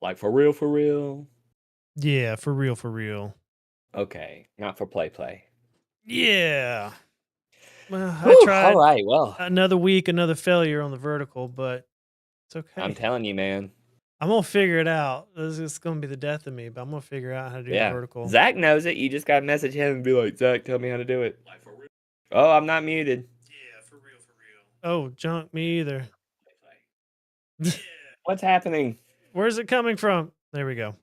Like for real, for real. Yeah, for real, for real. Okay, not for play. Yeah. Well, I Whew, all tried right, well, another week, another failure on the vertical, but it's I'm okay. telling you, man. I'm gonna figure it out. This is gonna be the death of me, but I'm gonna figure out how to do the Yeah, vertical. Zach knows it. You just gotta message him and be like, Zach, tell me how to do it. Like for real. Oh, I'm not muted. Yeah, for real, for real. Oh, junk, me either. What's happening? Where's it coming from? There we go.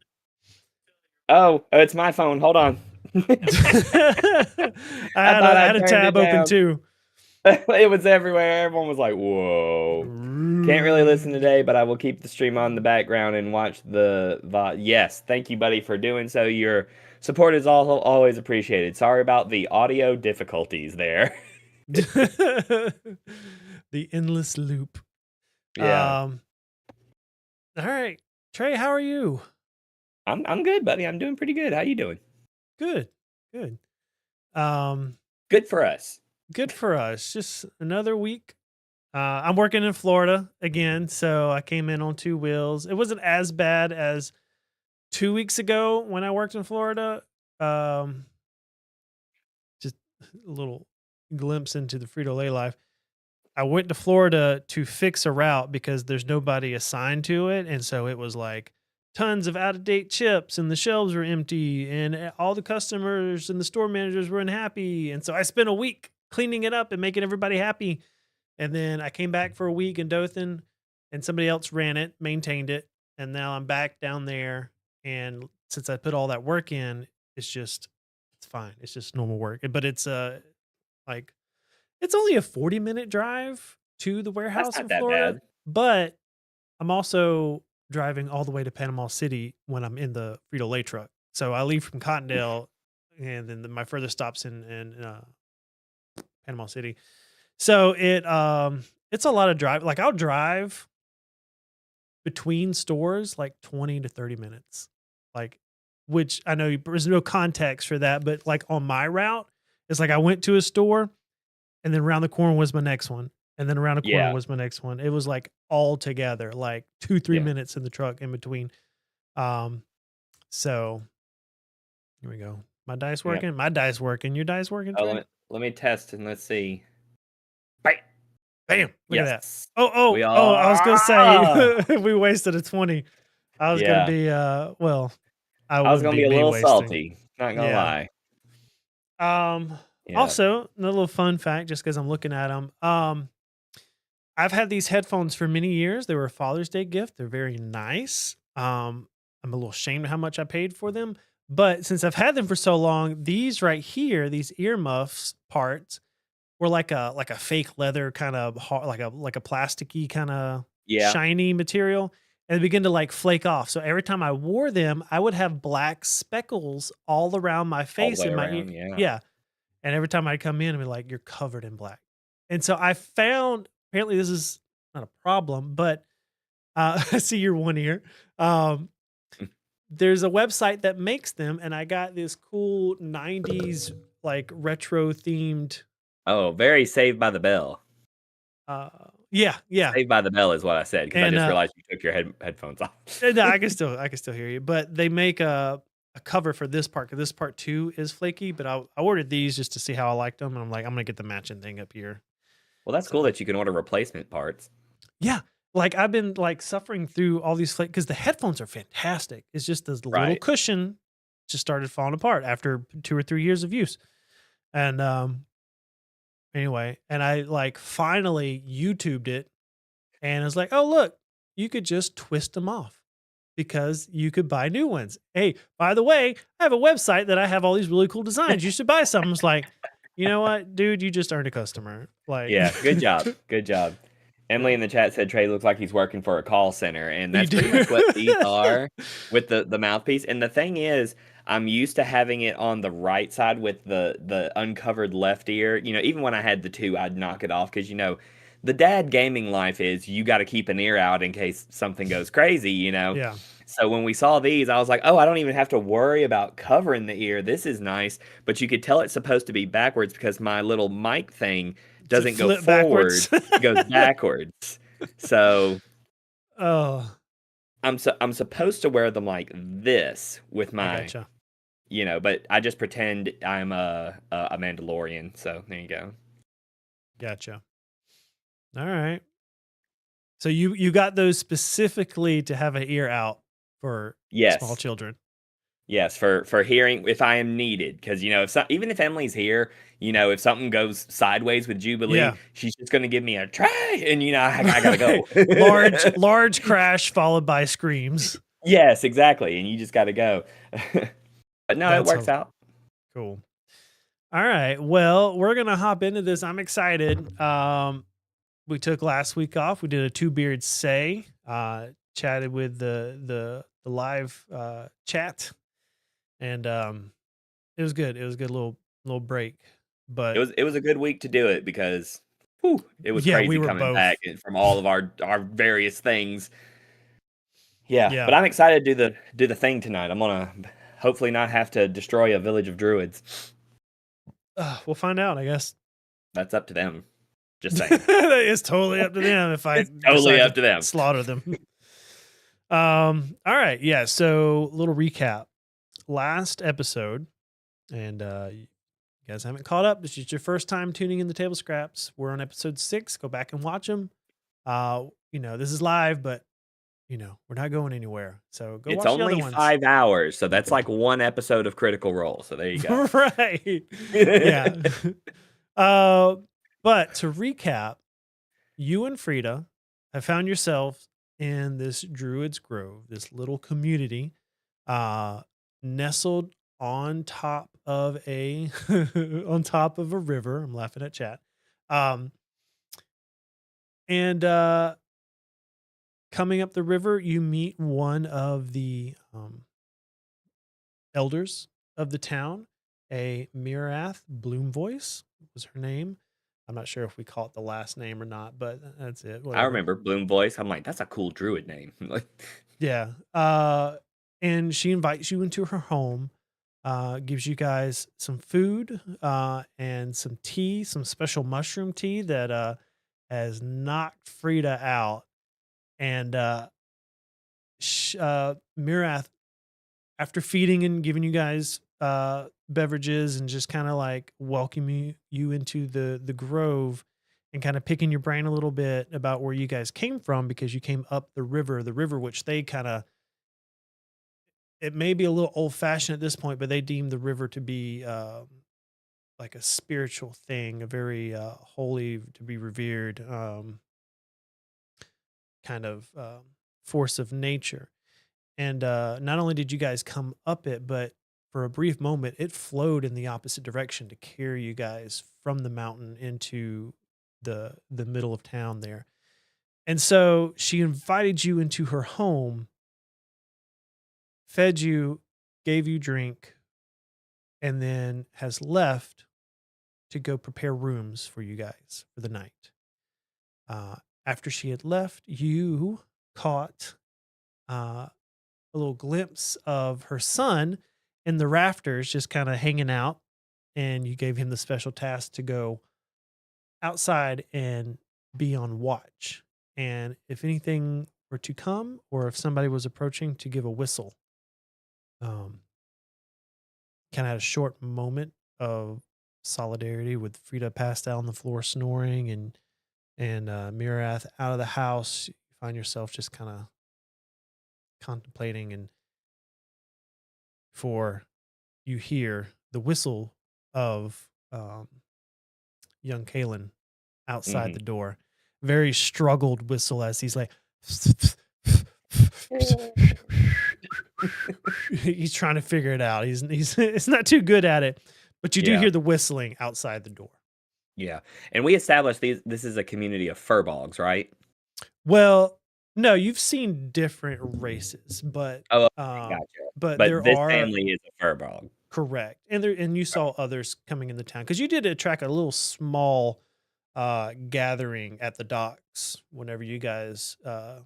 Oh, it's my phone. Hold on. I I thought I had a turned it tab open down. too. It was everywhere. Everyone was like, whoa. Can't really listen today, but I will keep the stream on the background and watch the VOD. Yes, thank you, buddy, for doing so. Your support is also always appreciated. Sorry about the audio difficulties there. The endless loop. Yeah. All right. Trey, how are you? I'm good, buddy. I'm doing pretty good. How you doing? Good. Good. Um, Good for us. good for us. Just another week. I'm working in Florida again, so I came in on two wheels. It wasn't as bad as 2 weeks ago when I worked in Florida. Um, just a little glimpse into the Frito-Lay life. I went to Florida to fix a route because there's nobody assigned to it, and so it was like tons of out of date chips, and the shelves were empty, and all the customers and the store managers were unhappy, and so I spent a week cleaning it up and making everybody happy. And then I came back for a week in Dothan, and somebody else ran it, maintained it, and now I'm back down there. And since I put all that work in, it's fine. It's just normal work, but it's like it's only a 40-minute drive to the That's warehouse not in that Florida, bad. but I'm also driving all the way to Panama City when I'm in the Frito-Lay truck. So I leave from Cottondale, and then my further stops in Panama City. So it's a lot of drive. Like I'll drive between stores like 20 to 30 minutes. Like, which I know there's no context for that, but like on my route, it's like I went to a store and then around the corner was my next one. And then around the corner Yeah. was my next one. It was like all together, like 2-3 Yeah. minutes in the truck in between. Um, so here we go. My dice Yeah. working. My dice working. Your dice working, Oh, Trey? let me test and let's see. Bam. Bam! Look at that. Yes. We Oh! I was gonna say are. we wasted a 20. I was gonna Yeah. be well, I I was wouldn't gonna be be a me little wasting. salty. Not gonna Yeah. lie. Yeah. Also, another little fun fact, just because I'm looking at them. I've had these headphones for many years. They were a Father's Day gift. They're very nice. I'm a little ashamed of how much I paid for them, but since I've had them for so long, these right here, these earmuffs parts, were like a fake leather kind of like a plasticky kind of Yeah. shiny material, and they begin to like flake off. So every time I wore them, I would have black speckles all around my All the face way and my ear. around. Yeah. Yeah, and every time I'd come in and be like, "You're covered in black." And so I found apparently this is not a problem, but I see your one ear. Um, there's a website that makes them, and I got this cool '90s like retro themed. Oh, very Saved by the Bell. Uh, yeah, yeah. Saved by the Bell is what I said because I And, just realized you took your headphones off. no, I can still hear you, but they make a cover for this part, 'cause this part too is flaky, but I ordered these just to see how I liked them, and I'm like, "I'm gonna get the matching thing up here." Well, that's cool So, that you can order replacement parts. yeah, like, I've been, like, suffering through all these because the headphones are fantastic. It's just this little Right. cushion just started falling apart after 2 or 3 years of use, and, anyway, and I, like, finally YouTubed it, and I was like, "Oh, look, you could just twist them off." Because you could buy new ones. Hey, by the way, I have a website that I have all these really cool designs. You should buy some. I was like, you know what, dude, you just earned a customer. Like, Yeah. Good job. Good job. Emily yeah, in the chat said Trey looks like he's working for a call center, and you that's pretty much what these do. are with the mouthpiece. And the thing is, I'm used to having it on the right side with the uncovered left ear. You know, even when I had the two, I'd knock it off because the dad gaming life is you got to keep an ear out in case something goes crazy. Yeah. So when we saw these, I was like, oh, I don't even have to worry about covering the ear. This is nice. But you could tell it's supposed to be backwards because my little mic thing To doesn't go flip forward, backwards. it goes backwards. So Oh, I'm supposed to wear them like this with I my, gotcha. but I just pretend I'm a Mandalorian. So there you go. Gotcha. All right. So you got those specifically to have an ear out for small Yes. children. Yes, for hearing if I am needed, because if even if Emily's here, if something goes sideways with Jubilee, Yeah. she's just gonna give me a tray, and I gotta Right. go. Large crash followed by screams. Yes, exactly, and you just gotta go. But no, it That's works out. cool. All right. Well, we're gonna hop into this. I'm excited. We took last week off. We did a two beard say. Chatted with the live chat, and it was good. It was a good little break. It But was a good week to do it because, whew, it was yeah, we crazy were coming back both. and from all of our various things. Yeah, Yeah. but I'm excited to do the thing tonight. I'm gonna hopefully not have to destroy a village of druids. We'll find out, I guess. That's up to them. Just saying. It's totally up to them if I It's totally decide up to to them. slaughter them. All right, yeah. So little recap. Last episode, and you guys haven't caught up. This is your first time tuning in the table scraps. We're on episode 6. Go back and watch them. This is live, but we're not going anywhere. So go It's watch the other only ones. 5 hours, so that's like one episode of Critical Role, so there you go. Right. Yeah. uh, but to recap, you and Frida have found yourself in this Druid's Grove, this little community, uh, nestled on top of a on top of a river. I'm laughing at chat. Um, and coming up the river, you meet one of the elders of the town, a Mirath Bloomvoice was her name. I'm not sure if we call it the last name or not, but that's it. I Whatever. remember Bloom Voice. I'm like, that's a cool druid name. Like, Yeah. And she invites you into her home, gives you guys some food, and some tea, some special mushroom tea that has knocked Frida out. And Mirath, after feeding and giving you guys beverages and just kind of like welcoming you into the grove and kind of picking your brain a little bit about where you guys came from because you came up the river which they kind of, it may be a little old fashioned at this point, but they deem the river to be like a spiritual thing, a very holy to be revered kind of force of nature. And not only did you guys come up it, but for a brief moment, it flowed in the opposite direction to carry you guys from the mountain into the middle of town there. And so she invited you into her home, fed you, gave you drink, and then has left to go prepare rooms for you guys for the night. Uh, After she had left, you caught uh, a little glimpse of her son in the rafters, just kind of hanging out. And you gave him the special task to go outside and be on watch. And if anything were to come, or if somebody was approaching, to give a whistle. Um, Kind of had a short moment of solidarity with Frida passed out on the floor snoring, and Mirath out of the house. You find yourself just kind of contemplating, and for you hear the whistle of young Kalen outside mhm. the door. Very struggled whistle as he's like, he's trying to figure it out. He's it's not too good at it, but you do Yeah, hear the whistling outside the door. yeah. And we established this is a community of furbolgs, right? Well, no, you've seen different races, Oh, okay, um, gotcha. but But there this are. family is a furbog. Correct. And you saw others coming in the town because you did attract a little small gathering at the docks whenever you guys departed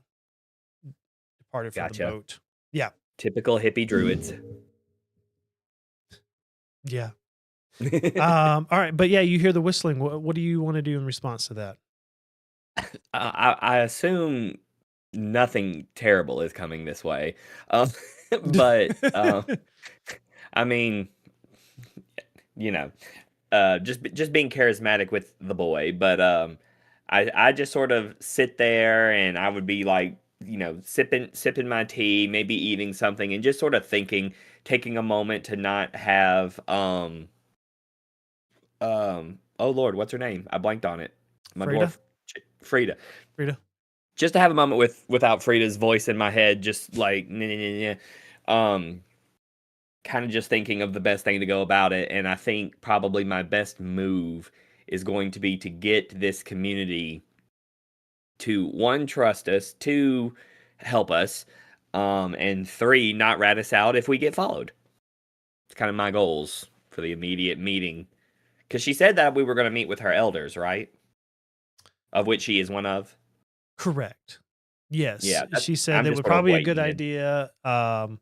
for the Gotcha. boat. Yeah. Typical hippie druids. Yeah. All right, but yeah, you hear the whistling. What do you want to do in response to that? I assume nothing terrible is coming this way. Um, but I mean, you know, just being charismatic with the boy. But I just sort of sit there and I would be like, sipping my tea, maybe eating something, and just sort of thinking, taking a moment to not have oh Lord, what's her name? I blanked on it. My Frida, dwarf Frida. Frida. Just to have a moment without Frida's voice in my head, just like kind of just thinking of the best thing to go about it. And I think probably my best move is going to be to get this community to one, trust us, two, help us, and three, not rat us out if we get followed. It's kind of my goals for the immediate meeting. Because she said that we were going to meet with her elders, right? Of which she is one of. Correct. Yes, Yeah, she said I'm that just would sort of probably be a good waiting. idea. Um,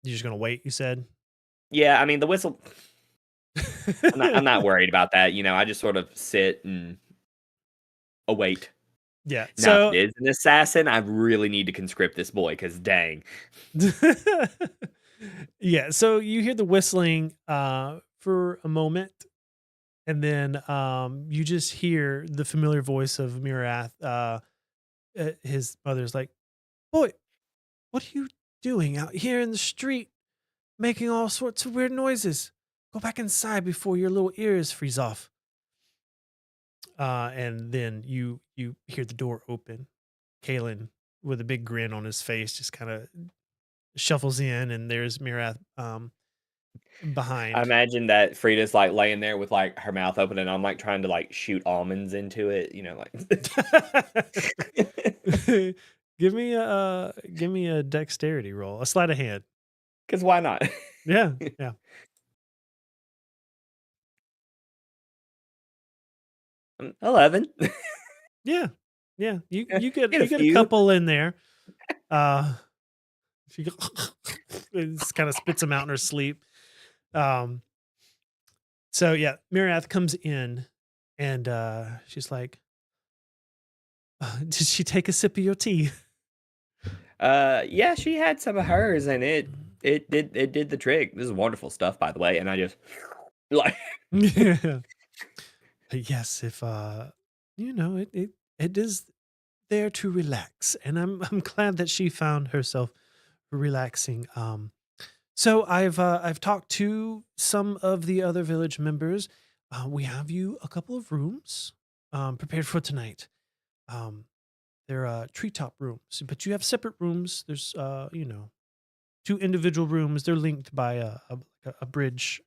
you're just gonna wait. You said. Yeah, I mean the whistle. I'm not worried about that. I just sort of sit and await. Yeah. Now, if So it is an assassin, I really need to conscript this boy because dang. yeah, so you hear the whistling for a moment, and then you just hear the familiar voice of Mirath. His mother's like, "Boy, what are you doing out here in the street, making all sorts of weird noises? Go back inside before your little ears freeze off." And then you hear the door open. Kalen, with a big grin on his face, just kind of shuffles in, and there's Mirath I behind. imagine that Frida's like laying there with like her mouth open, and I'm like trying to like shoot almonds into it, like. Give me a dexterity roll, a sleight of hand. Because why not? Yeah, yeah, 11. yeah, yeah. You Yeah, you get get a you get a few. couple in there. Uh, she just kind of spits them out in her sleep. Um, so yeah, Mirath comes in, and she's like, "Did she take a sip of your tea?" Yeah, she had some of hers, and it did the trick. This is wonderful stuff, by the way. And I just like Yeah. Yes, if it is there to relax, and I'm glad that she found herself relaxing. So I've talked to some of the other village members. We have you a couple of rooms prepared for tonight. Um, they're treetop rooms, but you have separate rooms. There's two individual rooms. They're linked by a bridge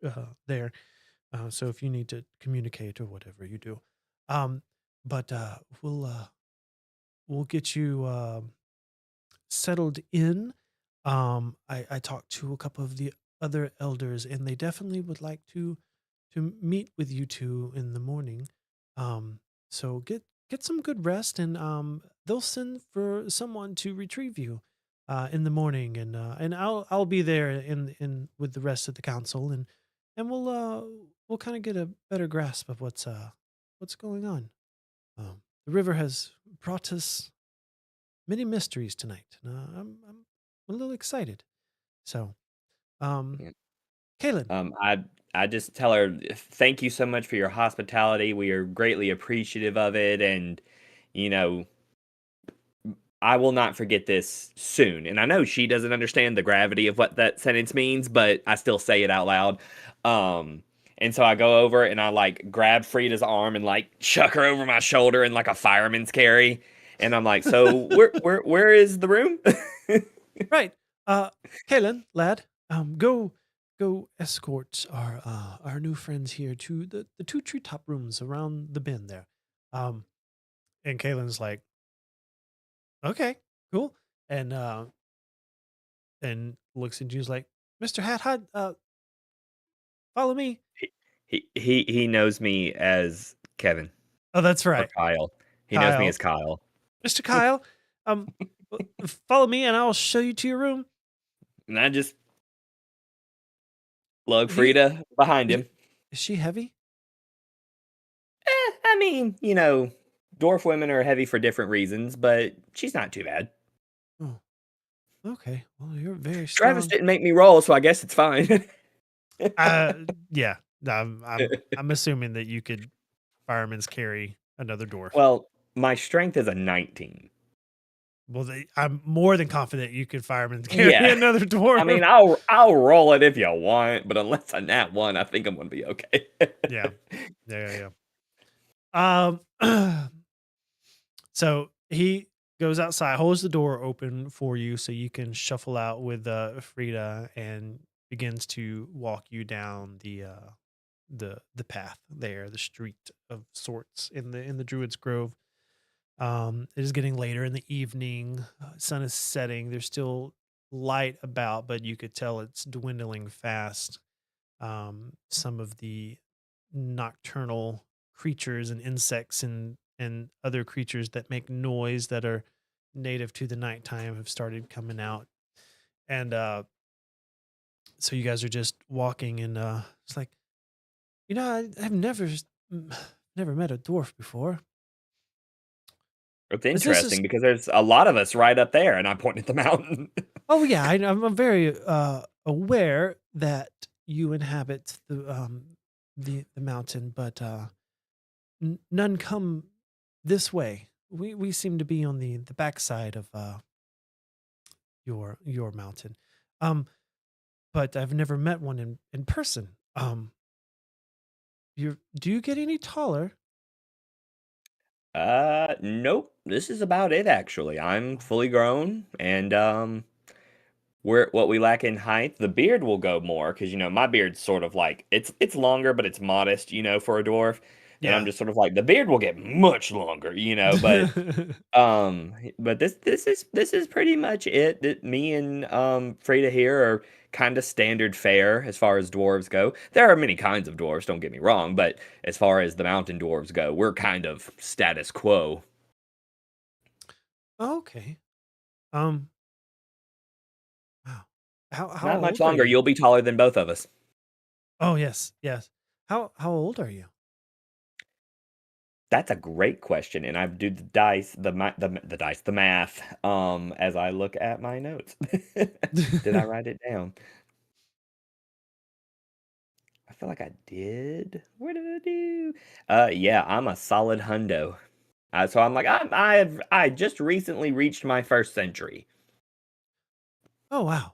there. So if you need to communicate or whatever you do, um, but we'll get you settled in. I talked to a couple of the other elders, and they definitely would like to meet with you two in the morning. Um, so get some good rest, and they'll send for someone to retrieve you in the morning, and I'll be there in with the rest of the council, and we'll kind of get a better grasp of what's going on. The river has brought us many mysteries tonight. And, I'm a little excited. So, um, Kaylin, I just tell her thank you so much for your hospitality. We are greatly appreciative of it, and you know I will not forget this soon. And I know she doesn't understand the gravity of what that sentence means, but I still say it out loud. Um, and so I go over and I like grab Frida's arm and like chuck her over my shoulder in like a fireman's carry. And I'm like, so where is the room? right? Kaylin, lad, go escort our new friends here to the two treetop rooms around the bend there. Um, and Kaylin's like, okay, cool, and and looks at you like, Mister Hat Hut, follow me. He knows me as Kevin Oh, that's or right, Kyle. He knows me Kyle, as Kyle. Mister Kyle. Um, follow me, and I'll show you to your room. And I just lug Do you, Frida behind is, him. is she heavy? I mean, dwarf women are heavy for different reasons, but she's not too bad. Oh, okay. Well, you're very Travis strong. didn't make me roll, so I guess it's fine. Uh, yeah. I'm assuming that you could fireman's carry another dwarf. Well, my strength is a 19. Well, I'm more than confident you could fireman's carry Yeah. another I dwarf. mean, I'll roll it if you want, but unless I nat one, I think I'm gonna be okay. Yeah. Yeah. Yeah. So he goes outside, holds the door open for you so you can shuffle out with Frida, and begins to walk you down the path there, the street of sorts in the Druid's Grove. It is getting later in the evening. Sun is setting. There's still light about, but you could tell it's dwindling fast. Some of the nocturnal creatures and insects and other creatures that make noise that are native to the nighttime have started coming out. And so you guys are just walking, and it's like, I've never met a dwarf before. It's But this is interesting because there's a lot of us right up there, and I point at the mountain. Oh yeah, I'm very aware that you inhabit the mountain, but none come this way. We seem to be on the backside of your mountain. Um, but I've never met one in person. Do you get any taller? Nope. This is about it actually. I'm fully grown and we're what we lack in height. The beard will go more because my beard's sort of like it's longer, but it's modest, for a dwarf. And I'm Yeah. just sort of like the beard will get much longer, but this is pretty much it. That me and Frida here are kind of standard fare as far as dwarves go. There are many kinds of dwarves, don't get me wrong, but as far as the mountain dwarves go, we're kind of status quo. Okay. Um. Wow. How Not much old are longer. you? You'll be taller than both of us. Oh yes, yes. How old are you? That's a great question, and I do the dice, the dice, the math, as I look at my notes. Did I write it down? I feel like I did. What did I do? Yeah, I'm a solid hundo. So I'm like, I just recently reached my first century. Oh wow.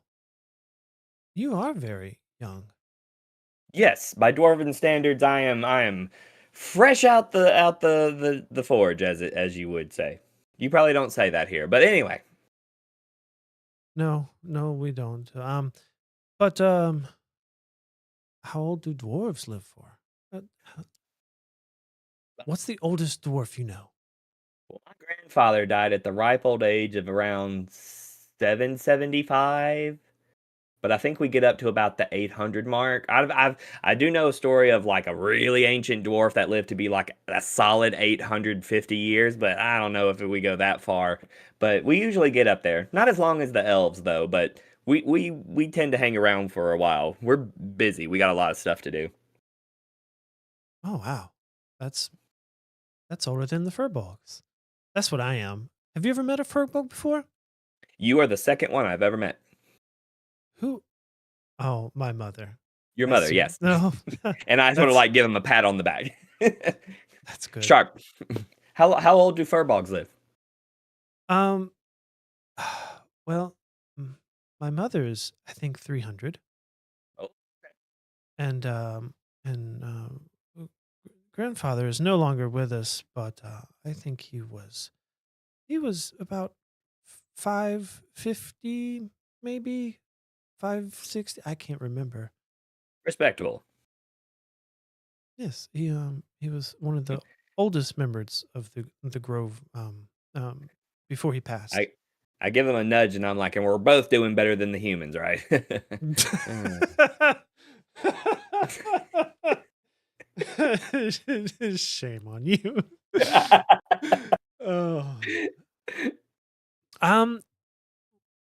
You are very young. Yes, by dwarven standards, I am fresh out the forge, as you would say. You probably don't say that here, but anyway. No, no, we don't. But how old do dwarves live for? H- What's the oldest dwarf you know? Well, my grandfather died at the ripe old age of around 775, but I think we get up to about the 800 mark. I do know a story of like a really ancient dwarf that lived to be like a solid 850 years, but I don't know if we go that far. But we usually get up there. Not as long as the elves though, but we tend to hang around for a while. We're busy. We got a lot of stuff to do. Oh wow, that's that's older than the furbolgs. That's what I am. Have you ever met a furbolg before? You are the second one I've ever met. Who? Oh, my mother. Your I mother, assume yes. no. And I sort of that's like give him a pat on the back. that's good. Sharp. How old do furbogs live? Um. Well, mm, my mother's I think 300, Oh, and grandfather is no longer with us, but I think he was about 550, maybe 560. I can't remember. respectable. Yes, he was one of the oldest members of the Grove um before he passed. I I give him a nudge and I'm like, and we're both doing better than the humans, right? Uh, Shame on you. Oh. Um,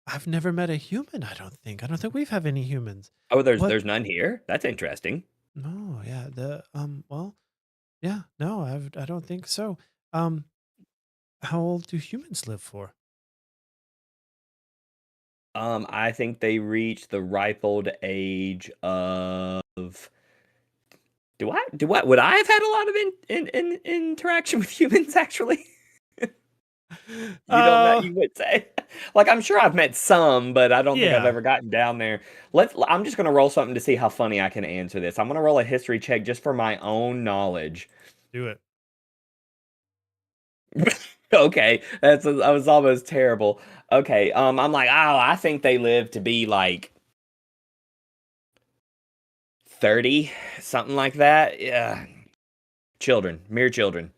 I've never met a human, I don't think. I don't think we've have any humans. oh, there's What? there's none here. That's interesting. No, yeah, well, yeah, no, I don't think so. Um, how old do humans live for? I think they reach the ripe old age of. Would I have had a lot of interaction with humans actually? You don't know, Uh, you would say. Like, I'm sure I've met some, but I don't think I've yeah, ever gotten down there. I'm just gonna roll something to see how funny I can answer this. I'm gonna roll a history check just for my own knowledge. do it. Okay, I was almost terrible. Okay, I'm like, oh, I think they live to be like 30, something like that. Yeah, children, mere children.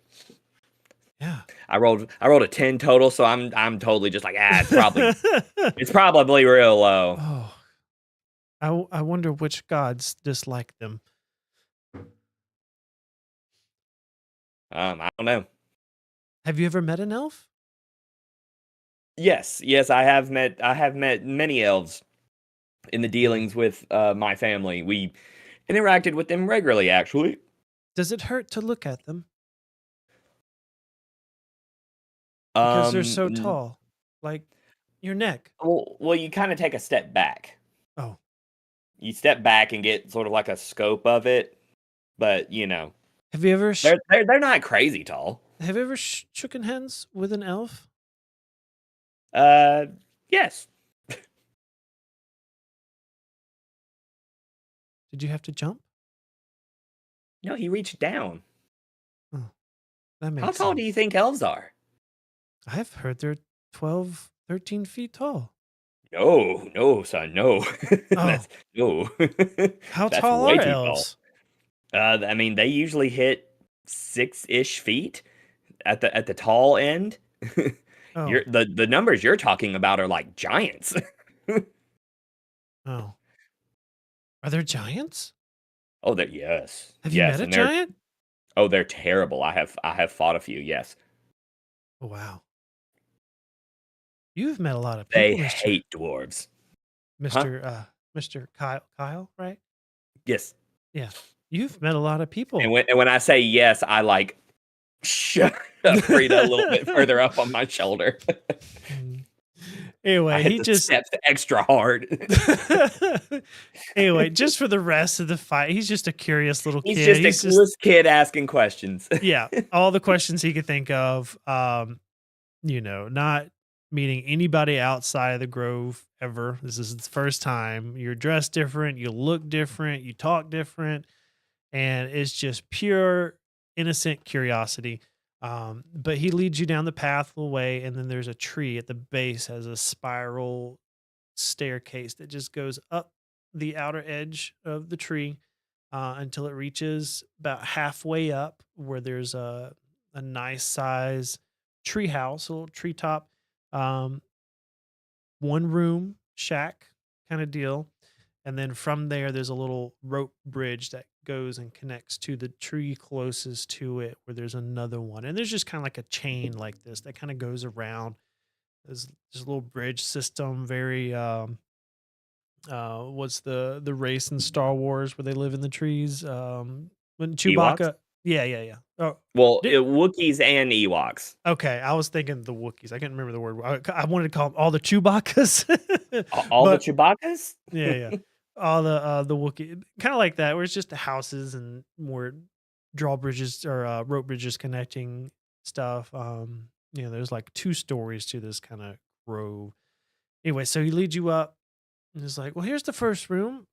Yeah. I rolled a 10 total, so I'm totally just like, it's probably real low. Oh, I wonder which gods dislike them. I don't know. Have you ever met an elf? Yes, yes, I have met many elves in the Really? dealings with my family. We interacted with them regularly, actually. Does it hurt to look at them because they're Um, so n- tall? Like your neck. well, you kind of take a step back. Oh, You step back and get sort of like a scope of it, but have you ever they're not crazy tall. shooken hands with an elf? Uh, yes. Did you have to jump? No, he reached down. Oh, that How makes tall do you sense. think elves are? I've heard they're 12, 13 feet tall. No, no, son, no. Oh, That's no. how That's tall way are too tall. elves? I mean, they usually hit 6-ish feet at the tall end. Oh, The numbers you're talking about are like giants. oh. Are there giants? Oh, they're yes, Have you met yes, a and they're giant? they're terrible. I have fought a few. Yes, Oh, wow. You've met a lot of they people, hate dwarves. Huh? Mr. Kyle, right? Yes. Yeah. You've met a lot of people. And when I say yes, I like shut up, breathe a little bit further up on my shoulder. Mm. I Anyway, hit he the just steps extra hard. anyway, just for the rest of the fight, he's just a curious little He's kid. just a He's just clueless kid asking questions. yeah, all the questions he could think of. Not meeting anybody outside of the grove ever. This is the first time. You're dressed different, you look different, you talk different, and it's just pure innocent curiosity. But he leads you down the path a little way, and then there's a tree at the base has a spiral staircase that just goes up the outer edge of the tree until it reaches about halfway up where there's a nice size tree house, a little treetop, um, one room shack kind of deal. And then from there, there's a little rope bridge that goes and connects to the tree closest to it, where there's another one. And there's just kind of like a chain like this that kind of goes around. There's this little bridge system, very what's the race in Star Wars where they live in the trees? When Ewoks? Chewbacca, yeah, yeah, yeah. Oh, Well, did Wookiees and Ewoks. okay. I was thinking the Wookiees. I can't remember the word. I wanted to call them all the Chewbaccas, All the but Chewbacca's? yeah, yeah, all the Wookiee, kind of like that, where it's just the houses and more drawbridges or rope bridges connecting stuff. There's like two stories to this kind of grove. Anyway, so he leads you up and is like, "Well, here's the first room.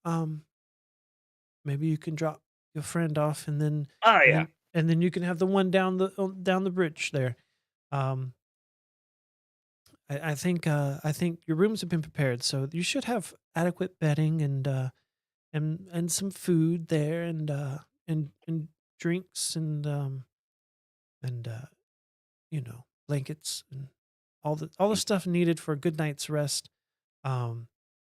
Maybe you can drop your friend off, and then Oh, and yeah. then and then you can have the one down the bridge there. Um, I think your rooms have been prepared, so you should have adequate bedding and some food there and drinks and blankets and all the stuff needed for a good night's rest. Um,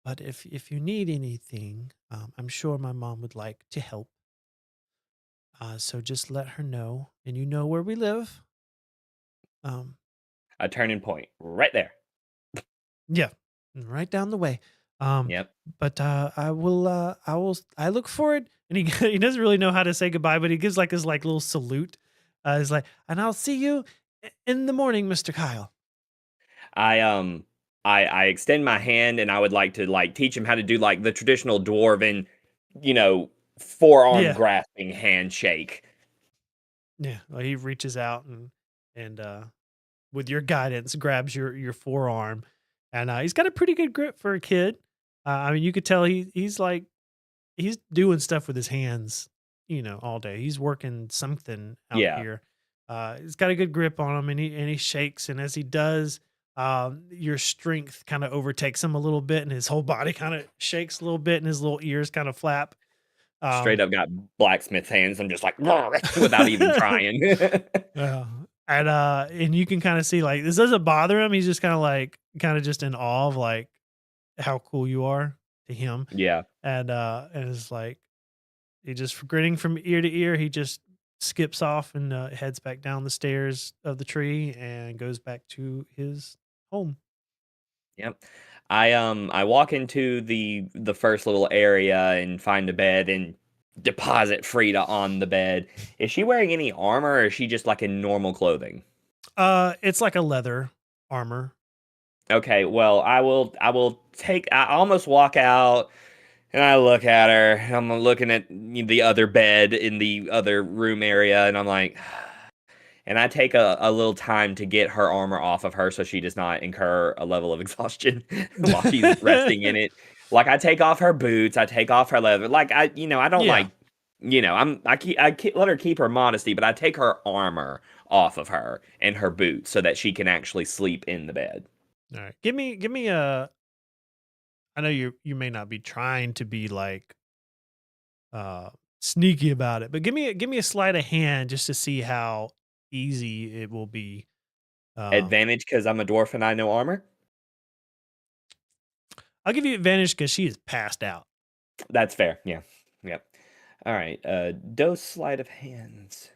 but if you need anything, I'm sure my mom would like to help. So just let her know, and you know where we live. Um, A turning point right there. yeah, right down the way. Um, Yep. but I look forward, and he he doesn't really know how to say goodbye, but he gives like his like little salute. He's like, and I'll see you In the morning, Mr. Kyle." I I extend my hand and I would like to like teach him how to do like the traditional dwarven, you know, forearm Yeah. grasping handshake. Yeah. Well, he reaches out and with your guidance grabs your forearm, and he's got a pretty good grip for a kid. I mean, you could tell he's like he's doing stuff with his hands, all day. He's working something out Yeah, here. He's got a good grip on him, and he shakes, and as he does, your strength kind of overtakes him a little bit, and his whole body kind of shakes a little bit, and his little ears kind of flap. straight Um, up got blacksmith hands. I'm just like without even trying. yeah, and you can kind of see like this doesn't bother him. He's just kind of just in awe of like how cool you are to him, Yeah. and it's like he just grinning from ear to ear. He just skips off and heads back down the stairs of the tree and goes back to his home. Yep. I walk into the first little area and find a bed and deposit Frida on the bed. Is she wearing any armor or is she just like in normal clothing? It's like a leather armor. Okay, well, I will take I almost walk out and I look at her. I'm looking at the other bed in the other room area and I'm like and I take a little time to get her armor off of her so she does not incur a level of exhaustion while she's resting in it. Like I take off her boots, I take off her leather. Like I don't Yeah. like, I keep let her keep her modesty, but I take her armor off of her and her boots so that she can actually sleep in the bed. All right. Give me a. I know you may not be trying to be like uh sneaky about it, but give me a sleight of hand just to see how easy it will be. Um, Advantage because I'm a dwarf and I know armor. I'll give you advantage because she is passed out. That's fair. Yeah. Yep. All right. Dose sleight of hands.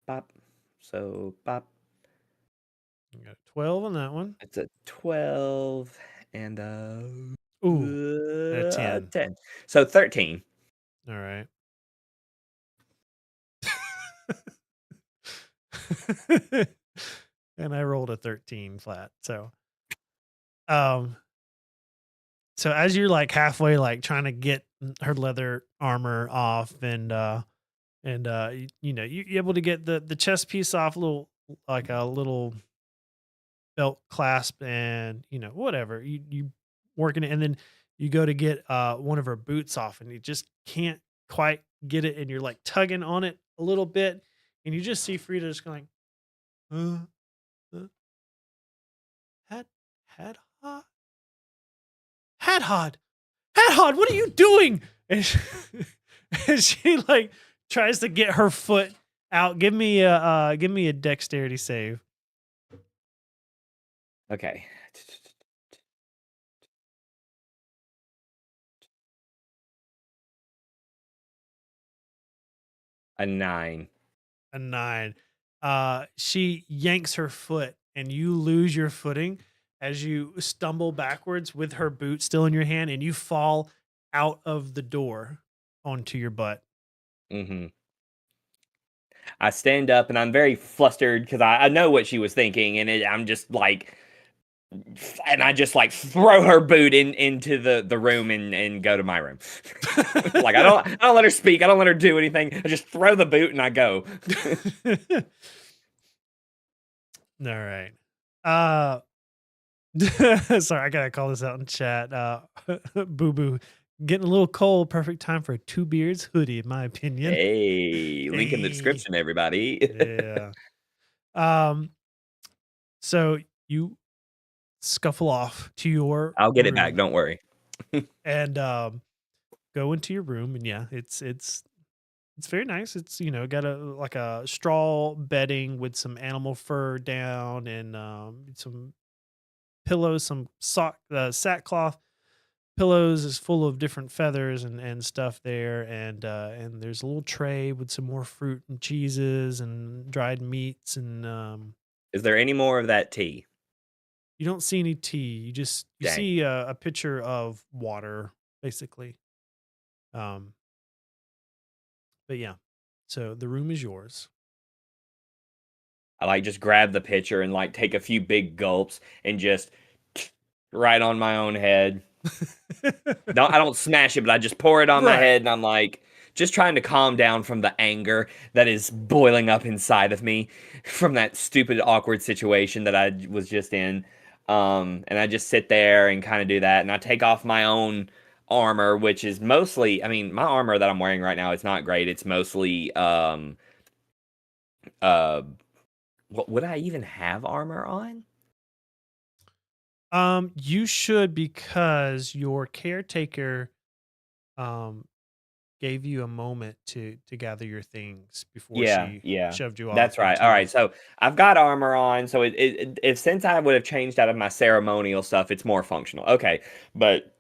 Bop. So bop. You got a 12 on that one. It's a 12 and Ooh, and a a 10. 10. So 13. All right. And I rolled a 13 flat. Um, so as you're like halfway, like trying to get her leather armor off, you're able to get the chest piece off, like a little belt clasp, and whatever you working it, and then you go to get one of her boots off, and you just can't quite get it, and you're like tugging on it a little bit, and you just see Frida just going, uh, uh, had had hot had hot Hadhod, what are you doing? And she, and she like tries to get her foot out. Give me a dexterity save. Okay. A 9. A 9. She yanks her foot and you lose your footing as you stumble backwards with her boot still in your hand, and you fall out of the door onto your butt. Mhm. I stand up and I'm very flustered because I know what she was thinking, and I'm just like, and I just like throw her boot into the room and go to my room. Like I don't let her speak. I don't let her do anything. I just throw the boot and I go. All right. Uh Sorry, I gotta call this out in chat. Boo Boo, getting a little cold. Perfect time for a Two Beards hoodie, in my opinion. Hey, link in the Hey, description, everybody. yeah. Um, so you scuffle off to your I'll get it back. room Don't worry. and go into your room, and yeah, it's very nice. It's got a like a straw bedding with some animal fur down, and some pillows, some sackcloth pillows is full of different feathers and stuff there, and there's a little tray with some more fruit and cheeses and dried meats, and Is there any more of that tea? you don't see any tea. You Dang. see a pitcher of water, basically. um but yeah, so the room is yours. I like just grab the pitcher and like take a few big gulps and just right on my own head. No, I don't smash it, but I just pour it on my Right. head, and I'm like just trying to calm down from the anger that is boiling up inside of me from that stupid, awkward situation that I was just in. And I just sit there and kind of do that, and I take off my own armor, which is mostly, I mean, my armor that I'm wearing right now is not great. It's mostly, uh, what would I even have armor on? You should, because your caretaker um gave you a moment to gather your things before Yeah, she yeah. shoved you off That's right. All into. right. So I've got armor on. So if since I would have changed out of my ceremonial stuff, it's more functional. Okay. But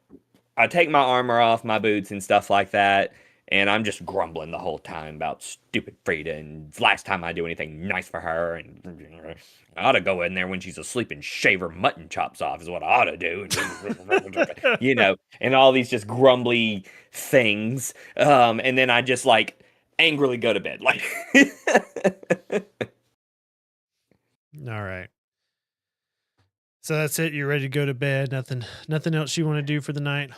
I take my armor off, my boots and stuff like that, and I'm just grumbling the whole time about stupid Frida and it's last time I do anything nice for her and I ought to go in there when she's asleep and shave her mutton chops off is what I ought to do. You know, and all these just grumbly things. And then I just like angrily go to bed. Like All right. So that's it. You're ready to go to bed. Nothing else you want to do for the night?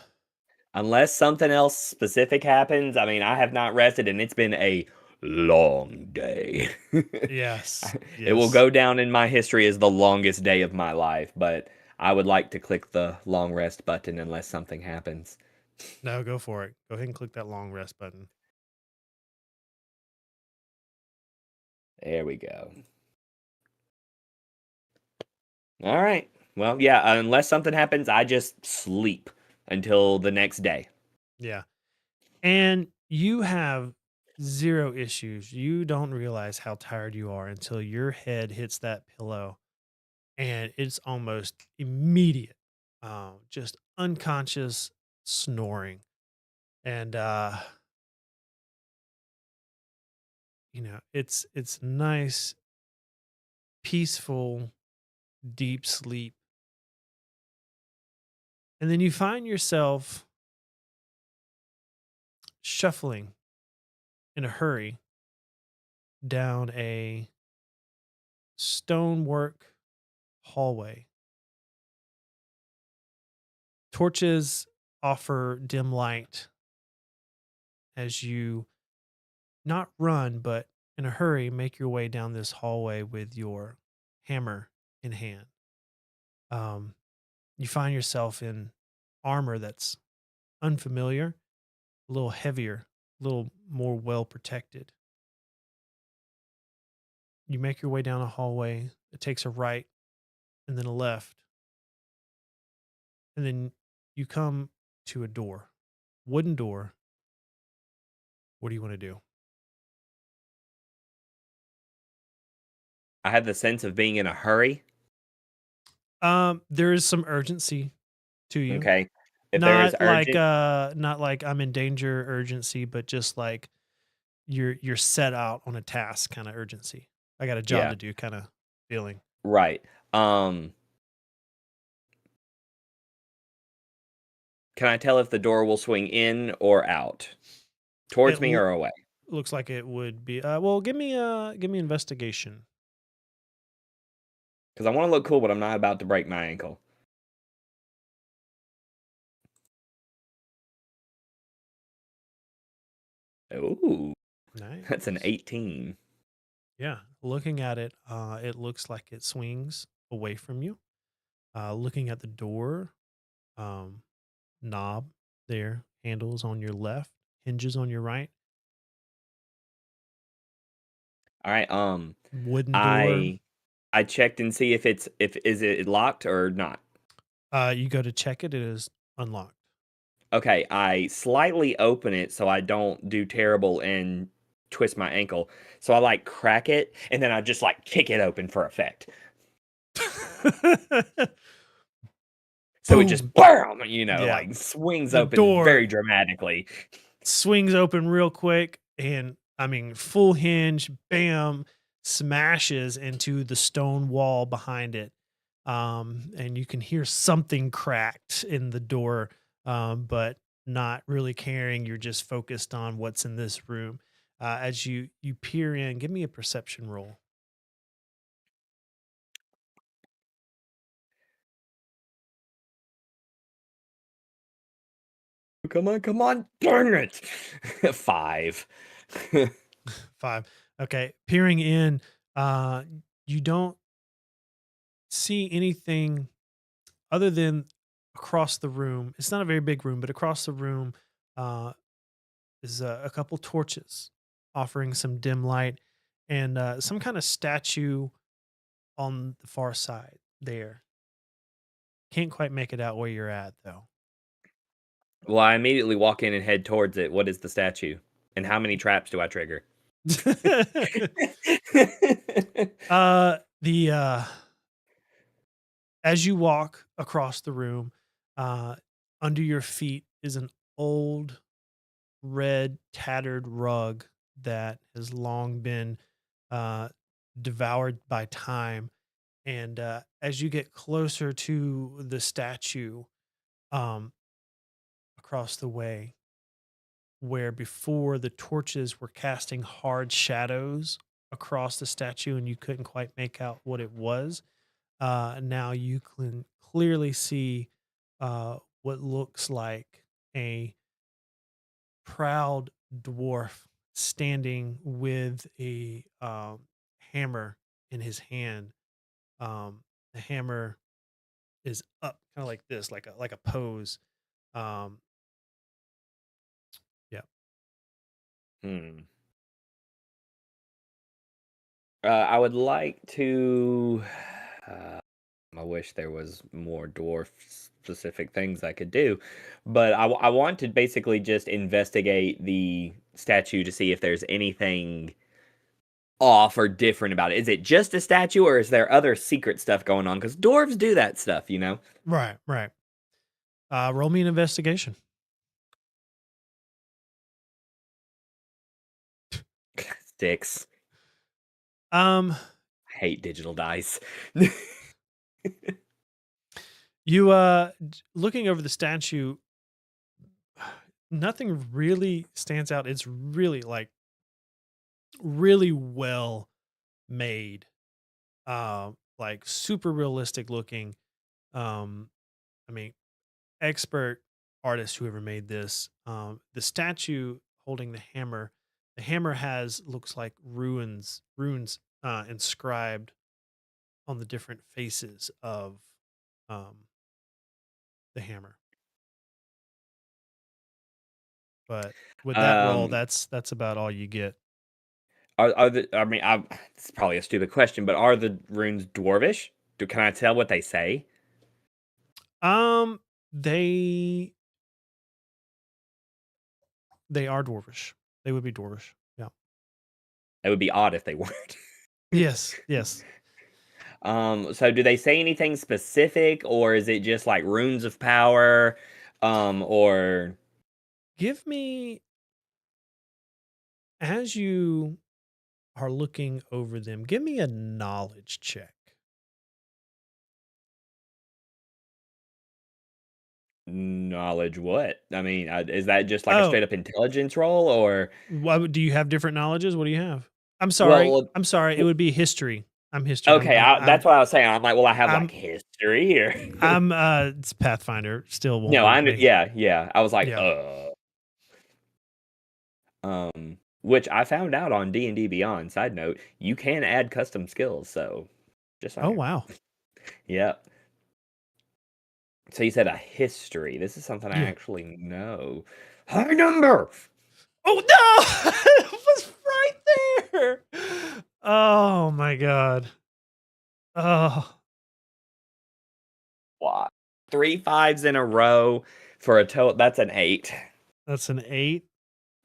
unless something else specific happens, I mean, I have not rested and it's been a long day. Yes. It will Yes. go down in my history as the longest day of my life, but I would like to click the long rest button unless something happens. No, go for it. Go ahead and click that long rest button. There we go. All right. Well, yeah, unless something happens, I just sleep until the next day. Yeah. And you have zero issues. You don't realize how tired you are until your head hits that pillow, and it's almost immediate. Just unconscious snoring. And it's nice, peaceful, deep sleep. And then you find yourself shuffling in a hurry down a stonework hallway. Torches offer dim light as you not run, but in a hurry, make your way down this hallway with your hammer in hand. Um, you find yourself in armor that's unfamiliar, a little heavier, a little more well protected. You make your way down a hallway. It takes a right and then a left. And then you come to a door, wooden door. What do you want to do? I have the sense of being in a hurry. There is some urgency to you. Okay. If there is urgent, Not like I'm in danger urgency, but just like you're set out on a task kind of urgency. I got a job yeah, to do kind of feeling. right. Um, can I tell if the door will swing in or out? It Towards me or away? looks like it would be well, give me investigation. Because I want to look cool, but I'm not about to break my ankle. Ooh, that's an Nice. 18. Yeah, looking at it, it looks like it swings away from you. Looking at the door, um, knob there, handles on your left, hinges on your right, All right. wooden door. I I checked and see if if is it locked or not. You go to check it, it is unlocked. Okay, I slightly open it so I don't do terrible and twist my ankle. So I like crack it and then I just like kick it open for effect. So it just Boom. bam, Yeah. like swings The open door very dramatically. swings open real quick, and I mean full hinge, bam, smashes into the stone wall behind it. And you can hear something cracked in the door, but not really caring. You're just focused on what's in this room. As you peer in, give me a perception roll. come on, come on. Darn it. 5. 5. Okay. Peering in, uh, you don't see anything other than across the room. It's not a very big room, but across the room uh, is a couple torches offering some dim light and some kind of statue on the far side there. Can't quite make it out where you're at, though. Well, I immediately walk in and head towards it. What is the statue? And how many traps do I trigger? The As you walk across the room, uh, under your feet is an old red tattered rug that has long been uh, devoured by time. And as you get closer to the statue um, across the way, where before the torches were casting hard shadows across the statue and you couldn't quite make out what it was, now you can clearly see what looks like a proud dwarf standing with a hammer in his hand. The hammer is up, kind of like this, like a pose. Um, yeah. Hmm. I would like to. Uh, I wish there was more dwarf specific things I could do, but I want to basically just investigate the statue to see if there's anything off or different about it. Is it just a statue, or is there other secret stuff going on? Because dwarves do that stuff, you know. Right, right. Roll me an investigation. 6. Um, I hate digital dice. you looking over the statue, nothing really stands out. It's really really well made. Like super realistic looking. Um, I mean, expert artist whoever made this. The statue holding the hammer has looks like runes inscribed on the different faces of um the hammer. But with that roll, um, that's about all you get. are the? I mean, it's probably a stupid question, but are the runes dwarvish? Can I tell what they say? Um, they they are dwarvish. They would be dwarvish. Yeah. It would be odd if they weren't. Yes. Yes. So do they say anything specific, or is it just like runes of power? Or Give me as you are looking over them. Give me a knowledge check. knowledge what? I mean, is that just like a Oh, straight up intelligence roll, or do you have different knowledges? What do you have? I'm well, sorry. I'm sorry. It would be history. I'm history. okay, that's what I was saying. I'm like, well, I have like I'm history here. it's Pathfinder. Still won't No, work for me. yeah, yeah. I was like, Yeah. which I found out on D&D Beyond. Side note, you can add custom skills, so just Oh saying. wow. Yeah. So you said a history. This is something I Yeah. actually know. High number. Oh no! It was right there. Oh my god. Oh, What? 3 5s in a row for a total. That's an 8. that's an 8.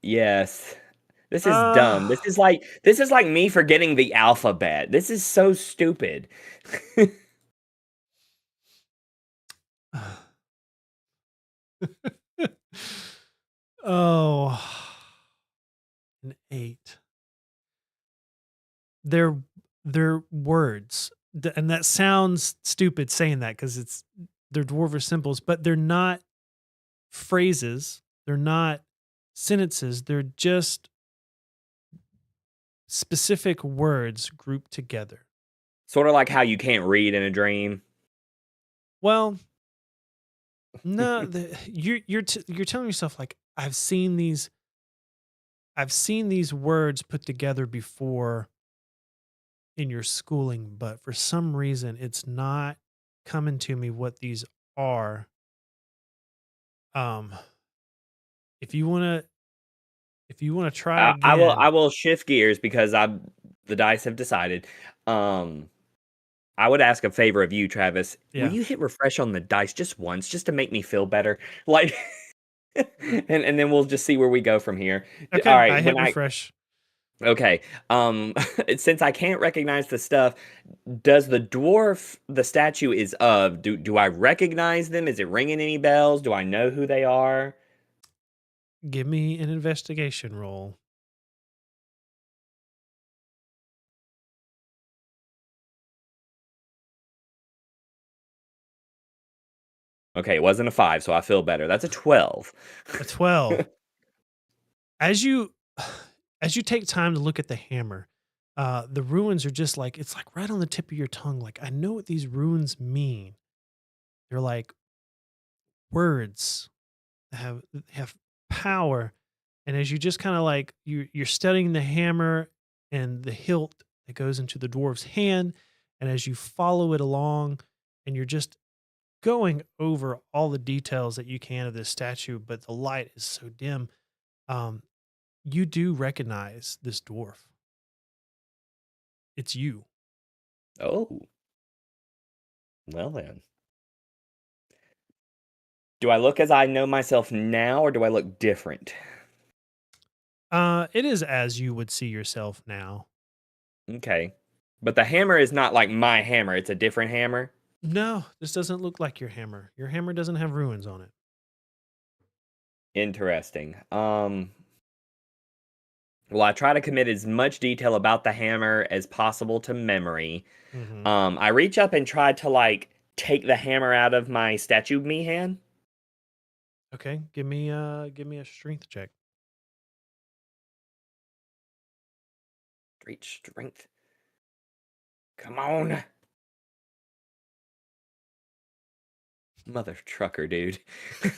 Yes. This is dumb. Uh This is like me forgetting the alphabet. This is so stupid. Oh, an 8. They're they're words. And that sounds stupid saying that because they're dwarvish symbols, but they're not phrases. They're not sentences. They're just specific words grouped together. Sort of like how you can't read in a dream. Well, No, you're telling yourself like I've seen these words put together before in your schooling, but for some reason it's not coming to me what these are. Um, if you wanna try I again, will shift gears because the dice have decided. Um, I would ask a favor of you, Travis. Will yeah. you hit refresh on the dice just once, just to make me feel better? Like, and then we'll just see where we go from here. All Okay, I right, hit refresh. okay, since I can't recognize the stuff, does the dwarf the statue is of? Do I recognize them? Is it ringing any bells? Do I know who they are? Give me an investigation roll. Okay, it wasn't a 5, so I feel better. That's a 12. A 12. As you as you take time to look at the hammer, the ruins are just like it's like right on the tip of your tongue. Like I know what these runes mean. They're like words that have power. And as you just kind of like you're studying the hammer and the hilt that goes into the dwarf's hand, and as you follow it along, and you're just going over all the details that you can of this statue, but the light is so dim. Um, you do recognize this dwarf. It's you. Oh, well then. Do I look as I know myself now, or do I look different? It is as you would see yourself now. Okay. But the hammer is not like my hammer, it's a different hammer. No, this doesn't look like your hammer. Your hammer doesn't have ruins on it. Interesting. Well, I try to commit as much detail about the hammer as possible to memory. Hmm. I reach up and try to like take the hammer out of my statue me hand. Okay, give me a strength check. Great strength. Come on. Mother trucker, dude.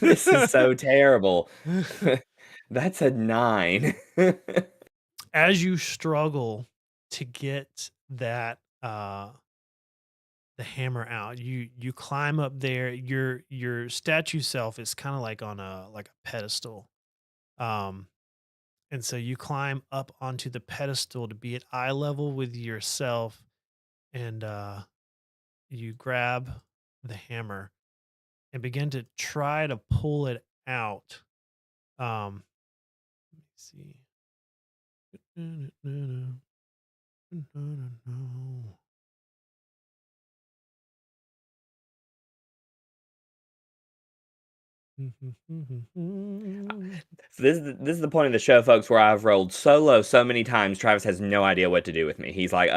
This is so terrible. That's a 9. As you struggle to get that the hammer out, you climb up there. Your statue self is kind of like on a pedestal. Um and so you climb up onto the pedestal to be at eye level with yourself, and you grab the hammer and begin to try to pull it out. Let me see. So this is the point of the show, folks, where I've rolled solo so many times. Travis has no idea what to do with me. He's like,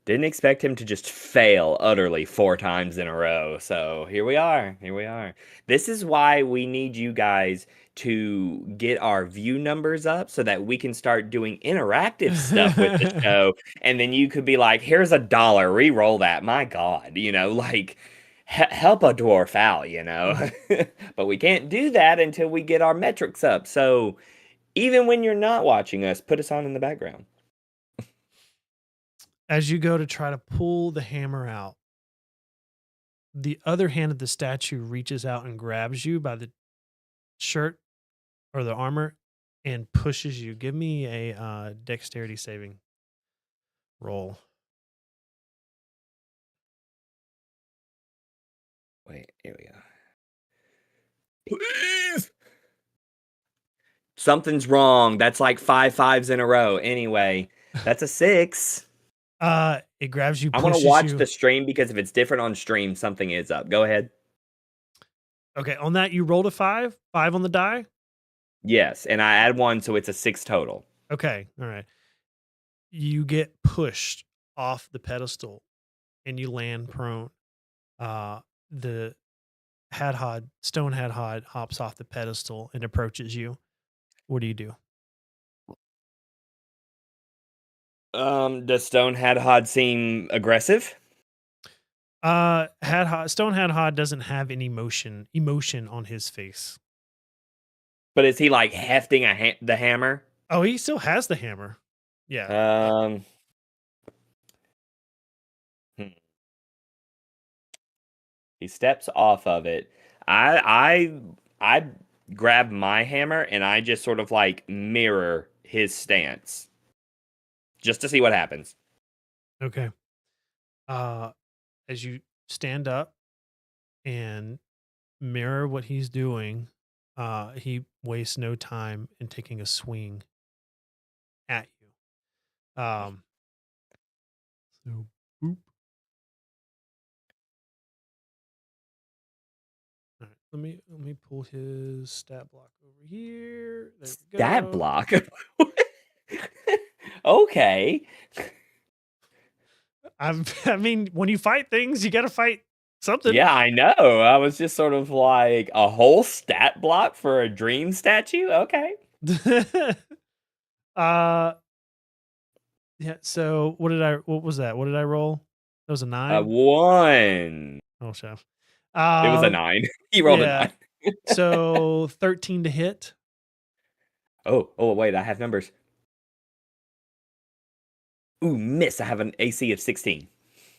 didn't expect him to just fail utterly 4 times in a row. So here we are. Here we are. This is why we need you guys to get our view numbers up so that we can start doing interactive stuff with the show. And then you could be like, here's $1, re-roll that. My God, like help a dwarf out, but we can't do that until we get our metrics up. So even when you're not watching us, put us on in the background. As you go to try to pull the hammer out, the other hand of the statue reaches out and grabs you by the shirt or the armor and pushes you. Give me a dexterity saving roll. Wait, here we go. Please. Something's wrong. That's like 5 5s in a row. Anyway, that's a 6. It grabs you, I want to pushes watch you. the stream because if it's different on stream, something is up. Go ahead. Okay, on that you rolled a 5, 5 on the die. Yes, and I add 1, so it's a 6 total. Okay, all right. You get pushed off the pedestal and you land prone. The stone hadhod hops off the pedestal and approaches you. What do you do? Does Stone Hadhod seem aggressive? Stonehead Hod doesn't have any emotion on his face. But is he like hefting the hammer? Oh, he still has the hammer. Yeah. Um, hmm. He steps off of it. I grab my hammer and I just sort of like mirror his stance just to see what happens. Okay. Uh, as you stand up and mirror what he's doing, he wastes no time in taking a swing at you. So boop. All right, let me pull his stat block over here. There we Stat go. block. Okay. I mean, when you fight things, you got to fight something. Yeah, I know. I was just sort of like a whole stat block for a dream statue. Okay. uh, yeah. So what was that? What did I roll? That was a nine. One. Oh, chef. It was a Um, 9. He rolled a yeah. 9. So 13 to hit. Oh, wait, I have numbers. Ooh, miss. I have an AC of 16.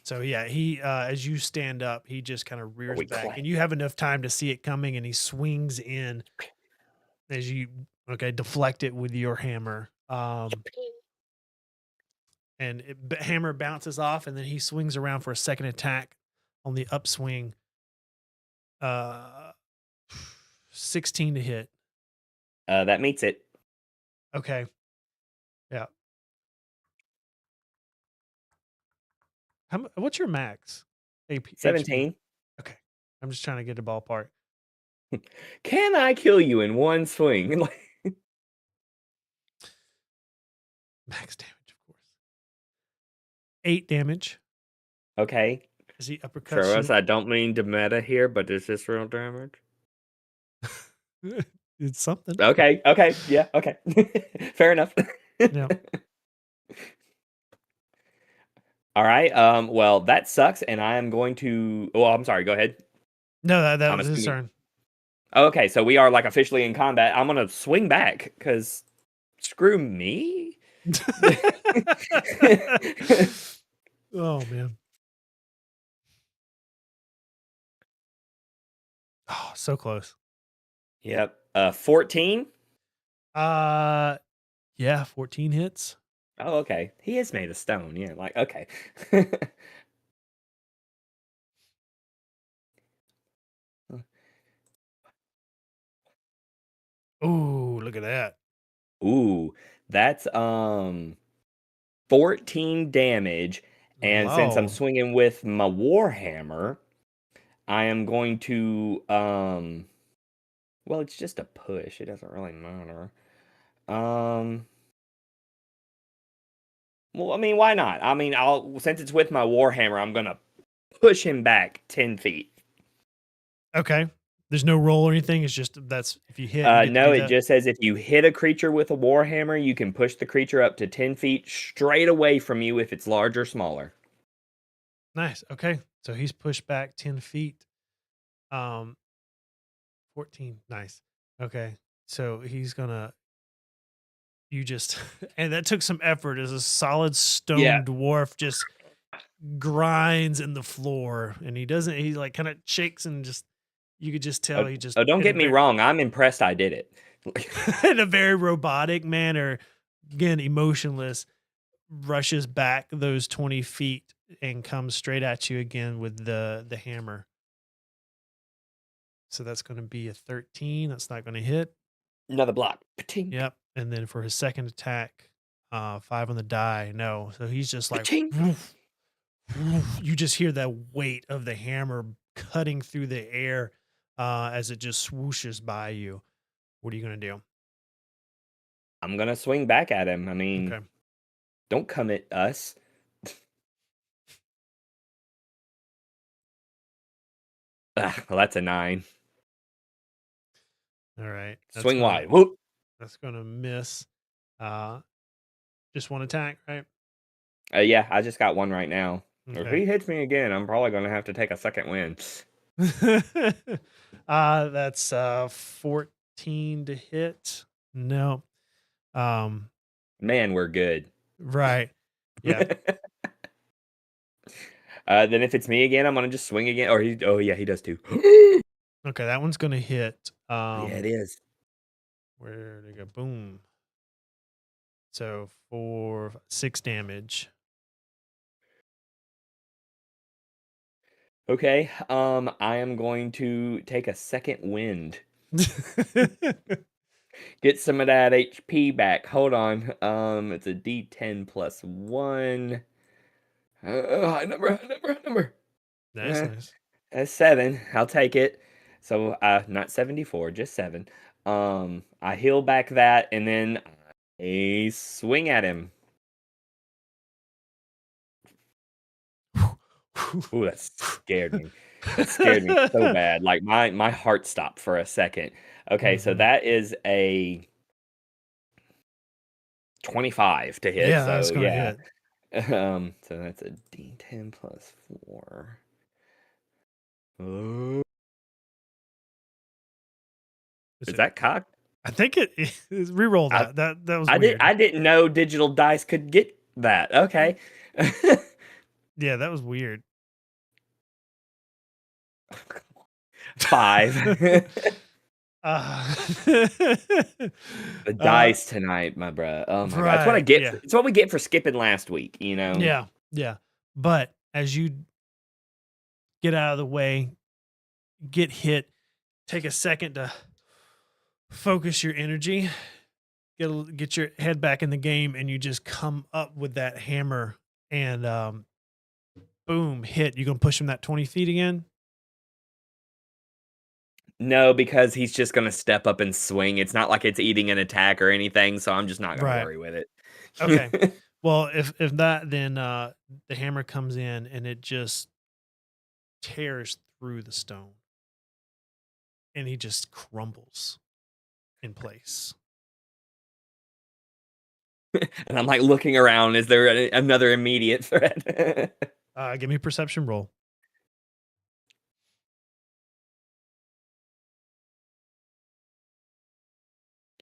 So yeah, he as you stand up, he just kind of Are rears we back, clay? and you have enough time to see it coming, and he swings in as you deflect it with your hammer. And hammer bounces off, and then he swings around for a second attack on the upswing. Uh, 16 to hit. That meets it. Okay, yeah. What's your max HP? 17. Okay, I'm just trying to get a ballpark. Can I kill you in one swing? Max damage, of course. 8 damage Okay. as he uppercuts Travis, you. I don't mean to meta here, but is this real damage? It's something. Okay, yeah, okay. Fair enough. Yeah. All right. Well, that sucks, and I am going to. Oh, I'm sorry. Go ahead. No, that I'm was his assuming. turn. Okay, so we are like officially in combat. I'm gonna swing back because screw me. Oh man. Oh, so close. Yep. 14. Uh yeah, 14 hits. Oh, okay. He is made of stone. Yeah, like okay. Ooh, look at that. Ooh, that's 14 damage, and since I'm Low. swinging with my warhammer, I am going to well, it's just a push. It doesn't really matter. Um well, I mean, why not? I mean, I'll since it's with my warhammer, I'm gonna push him back 10 feet. Okay. There's no roll or anything. It's just that's if you hit, you get to No, do it that. just says if you hit a creature with a warhammer, you can push the creature up to 10 feet straight away from you if it's large or smaller. Nice. Okay. So he's pushed back 10 feet. Um 14. Nice. Okay. So he's gonna you just and that took some effort as a solid Yeah. stone dwarf just grinds in the floor, and he like kind of shakes and just you could just Oh, tell he just oh, don't in a get me very wrong. I'm impressed I did it. in a very robotic manner, again emotionless, rushes back those 20 feet and comes straight at you again with the hammer. So that's going to be a 13. That's not going to hit. Another block. Patink. Yep. And then for his second attack, 5 on the die. No. So he's just like Patink. woof, woof. You just hear that weight of the hammer cutting through the air as it just swooshes by you. What are you going to do? I'm gonna swing back at him. I mean, Okay. don't come at us. Well, that's a 9. All right. Swing wide. Whoop. That's gonna miss. Uh just one attack, right? Yeah, I just got one right now. If Okay. he hits me again, I'm probably gonna have to take a second win. That's 14 to hit. No. Um, Man, we're good. right. Yeah. Then if it's me again, I'm gonna just swing again. Or he, oh yeah, he does too. Okay, that one's gonna hit. Yeah, it is. Where did it go? Boom. So for 6 damage. Okay. I am going to take a second wind. Get some of that HP back. Hold on. It's a D10 plus one. High number, high number, high number. That's Uh, nice. that's 7. I'll take it. So, not 74, just 7. I heal back that, and then I swing at him. Ooh, that scared me. That scared me so bad. Like my heart stopped for a second. Okay, so Mhm. that is a 25 to hit. Yeah, that's So gonna yeah. hit. So that's a D10 plus 4. Oh, Is is it? that cocked? I think it is. Reroll I that. That was I did weird. I didn't know digital dice could get that. Okay. Yeah, that was weird. 5. uh, The uh, dice tonight, my bruh. Oh my god. right. Yeah. It's what we get for skipping last week, you know? Yeah. Yeah. But as you get out of the way, get hit, take a second to focus your energy, get your head back in the game, and you just come up with that hammer and boom, hit. You gonna push him that 20 feet again? No, because he's just gonna step up and swing. It's not like it's eating an attack or anything, so I'm just not gonna Right. worry with Okay. it. Well, if that, then the hammer comes in and it just tears through the stone, and he just crumbles in place. And I'm like looking around, is there another immediate threat? Give me a perception roll.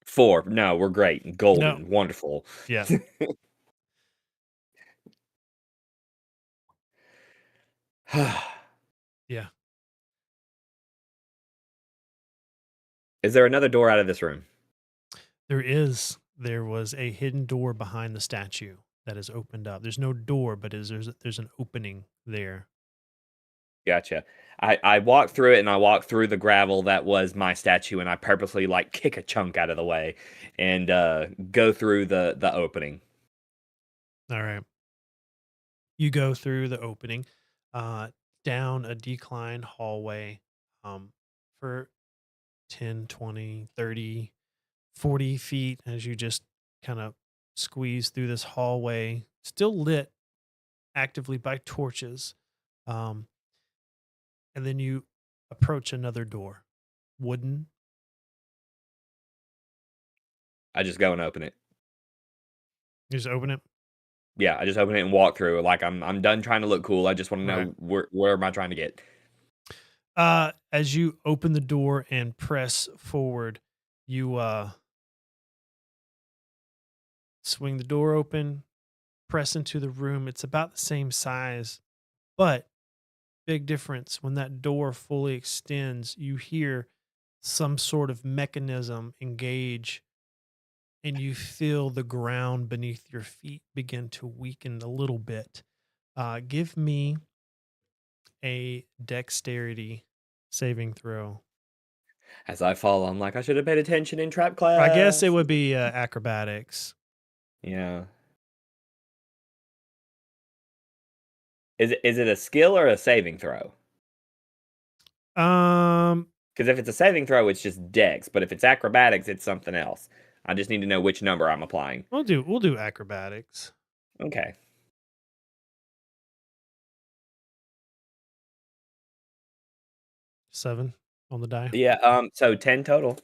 4. No, we're great. No. Golden. Wonderful. Yeah. Yeah. Is there another door out of this room? There was a hidden door behind the statue that is opened up. There's no door, but there's an opening there. Gotcha. I walked through it and I walked through the gravel that was my statue and I purposely like kick a chunk out of the way and go through the opening. All right. You go through the opening, uh, down a decline hallway, um, for 10, 20, 30, 40 feet as you just kind of squeeze through this hallway, still lit actively by torches. Um, and then you approach another door, wooden. I just go and open it. You just open it. Yeah, I just open it and walk through. Like I'm done trying to look cool. I just want to Right. know where am I trying to get? As you open the door and press forward, you swing the door open, press into the room. It's about the same size, but big difference. When that door fully extends, you hear some sort of mechanism engage, and you feel the ground beneath your feet begin to weaken a little bit. Give me a dexterity saving throw. As I fall, I'm like I should have paid attention in trap I guess it class. would be acrobatics. Yeah. Is it a skill or a saving throw? Um, Because if it's a saving throw, it's just dex. But if it's acrobatics, it's something else. I just need to know which number I'm applying. we'll do acrobatics. Okay. 7 on the die. Yeah. So 10 total.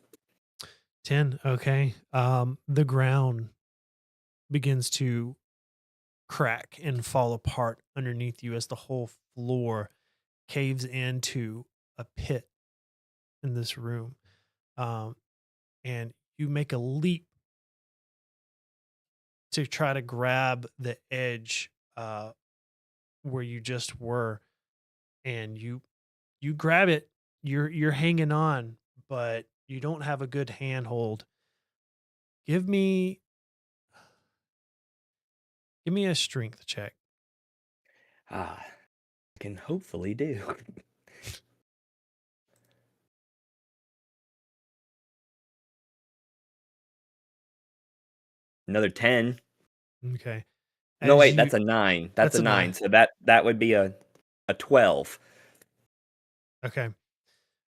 10. Okay. The ground begins to crack and fall apart underneath you as the whole floor caves into a pit in this room. Um, and you make a leap to try to grab the edge where you just were, and you grab it. You're hanging on, but you don't have a good handhold. Give me give me a strength check. Ah, can hopefully do. Another 10. Okay. No, As wait, you that's a 9. That's That's a a 9. 9. So that would be a 12. Okay.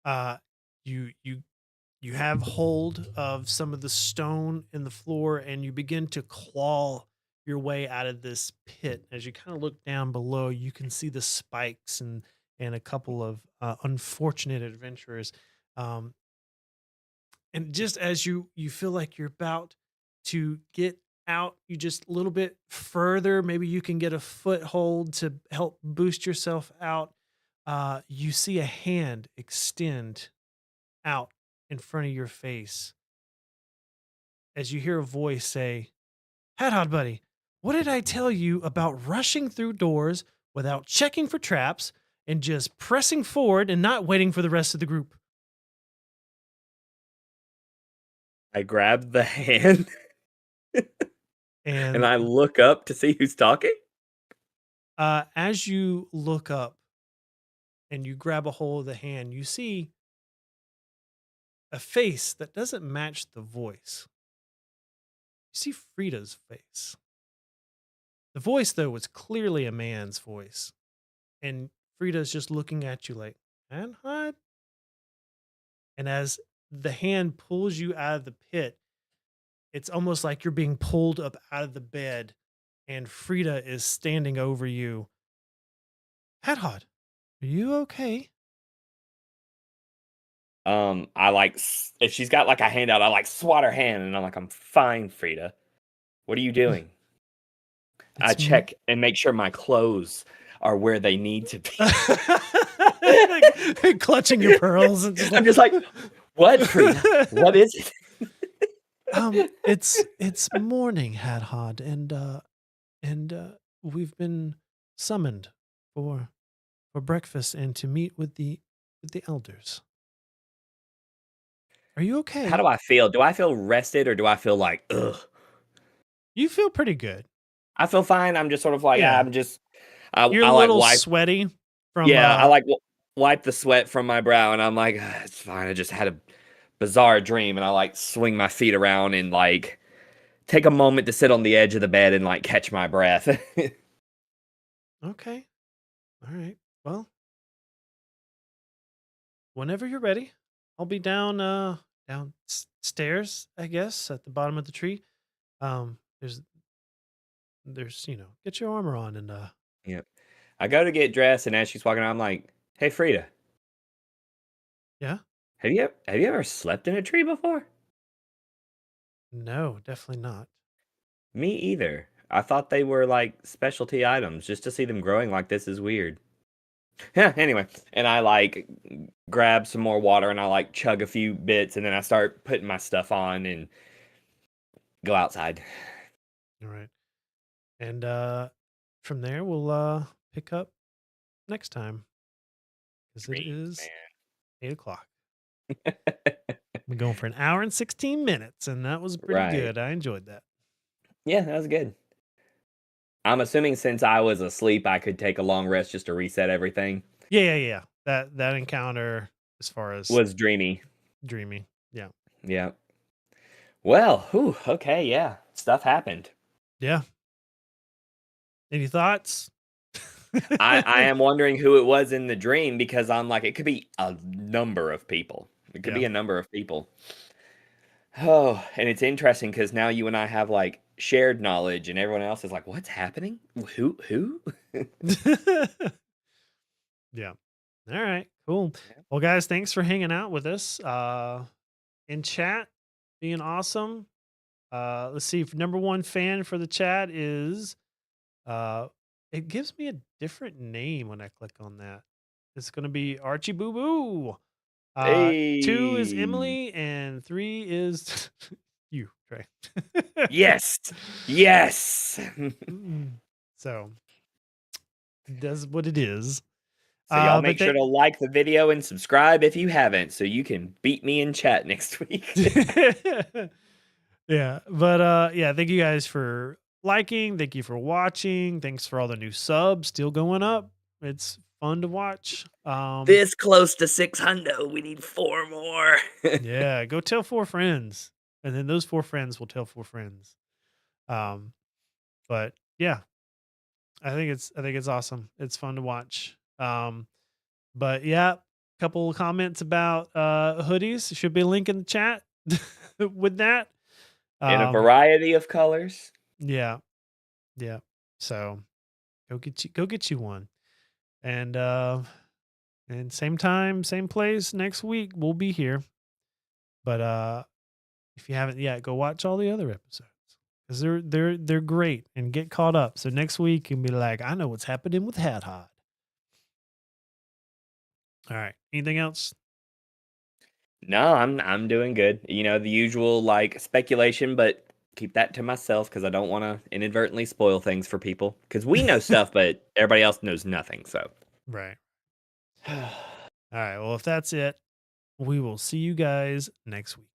Uh you you have hold of some of the stone in the floor, and you begin to claw your way out of this pit. As you kind of look down below, you can see the spikes and a couple of unfortunate adventurers. Um, and just as you feel like you're about to get out, you just a little bit further, maybe you can get a foothold to help boost yourself out. You see a hand extend out in front of your face as you hear a voice say, Hot buddy, what did I tell you about rushing through doors without checking for traps and just pressing forward and not waiting for the rest of the group? I grab the hand and And I look up to see who's talking. as you look up and you grab a hold of the hand, you see a face that doesn't match the voice. You see Frida's face. The voice, though, was clearly a man's voice. And Frida's just looking at you like, and hot. And as the hand pulls you out of the pit, it's almost like you're being pulled up out of the bed, and Frida is standing over you. Hadhod, are you okay? I like if she's got like a hand out, I like swat her hand and I'm like, I'm fine, Frida. What are you doing? I It's m- check and make sure my clothes are where they need to be. like clutching your pearls and just I'm like just like, what, Frida? What is it? it's morning, Hadhod, and we've been summoned for breakfast and to meet with the elders. Are you How do okay? I feel? Do I feel rested or do I feel like, ugh? You feel pretty good. I feel fine. I'm just sort of like, Yeah. I'm just, You're I a like little wipe, sweaty from yeah, I like wipe the sweat from my brow and I'm like, "Ah, it's fine. I just had a bizarre dream and I like swing my feet around and like take a moment to sit on the edge of the bed and like catch my breath. Okay. All right. Well, whenever you're ready, I'll be downstairs, I guess, at the bottom of the tree. Um there's get your armor on and Yeah. I go to get dressed and as she's walking out, I'm like, hey, Frida, yeah. have you ever slept in a tree before? No, definitely not. Me either. I thought they were like specialty items. Just to see them growing like this is weird. Yeah, anyway. And I like grab some more water and I like chug a few bits and then I start putting my stuff on and go outside. All right. And from there we'll pick up next time because it Dreams, is 8 o'clock. We're going for an hour and 16 minutes, and that was pretty Right. good. I enjoyed that. Yeah, that was good. I'm assuming since I was asleep, I could take a long rest just to reset everything. Yeah. That encounter, as far as Was dreamy. dreaming. Yeah. Yeah. Well, whew, okay, yeah. Stuff happened. Yeah. Any thoughts? I am wondering who it was in the dream because I'm like, it could be a number of people. It could Yeah. be a number of people. Oh, and it's interesting because now you and I have like shared knowledge, and everyone else is like, "What's happening? Who? Who?" Yeah. All right. Cool. Yeah, Well, guys, thanks for hanging out with us in chat, being awesome. Let's see. If number one fan for the chat is Uh, it gives me a different name when I click on that. It's gonna be Archie Boo Boo. 2 is Hey. Emily, and 3 is you, Trey. Yes. Yes. Mm. So, that's what it is. So y'all But make sure they to like the video and subscribe if you haven't, so you can beat me in chat next week. Yeah, but, yeah, thank you guys for liking, thank you for watching, thanks for all the new subs still going up. It's fun to watch. This close to 600, we need 4 more. Yeah, go tell 4 friends, and then those 4 friends will tell 4 friends. Um, but yeah, I think it's awesome. It's fun to watch. But yeah, couple of comments about hoodies. Should be a link in the chat with that. In a Um, variety of colors. yeah, yeah. So go get you one. And same time, same place next week, we'll be here. But if you haven't yet, go watch all the other episodes. Because they're great and get caught up. So next week you can be like, I know what's happening with Hat Hot. All right. Anything else? No, I'm doing good. You know, the usual like speculation, but keep that to myself because I don't want to inadvertently spoil things for people. Because we know stuff, but everybody else knows nothing. So, Right. All right. Well, if that's it, we will see you guys next week.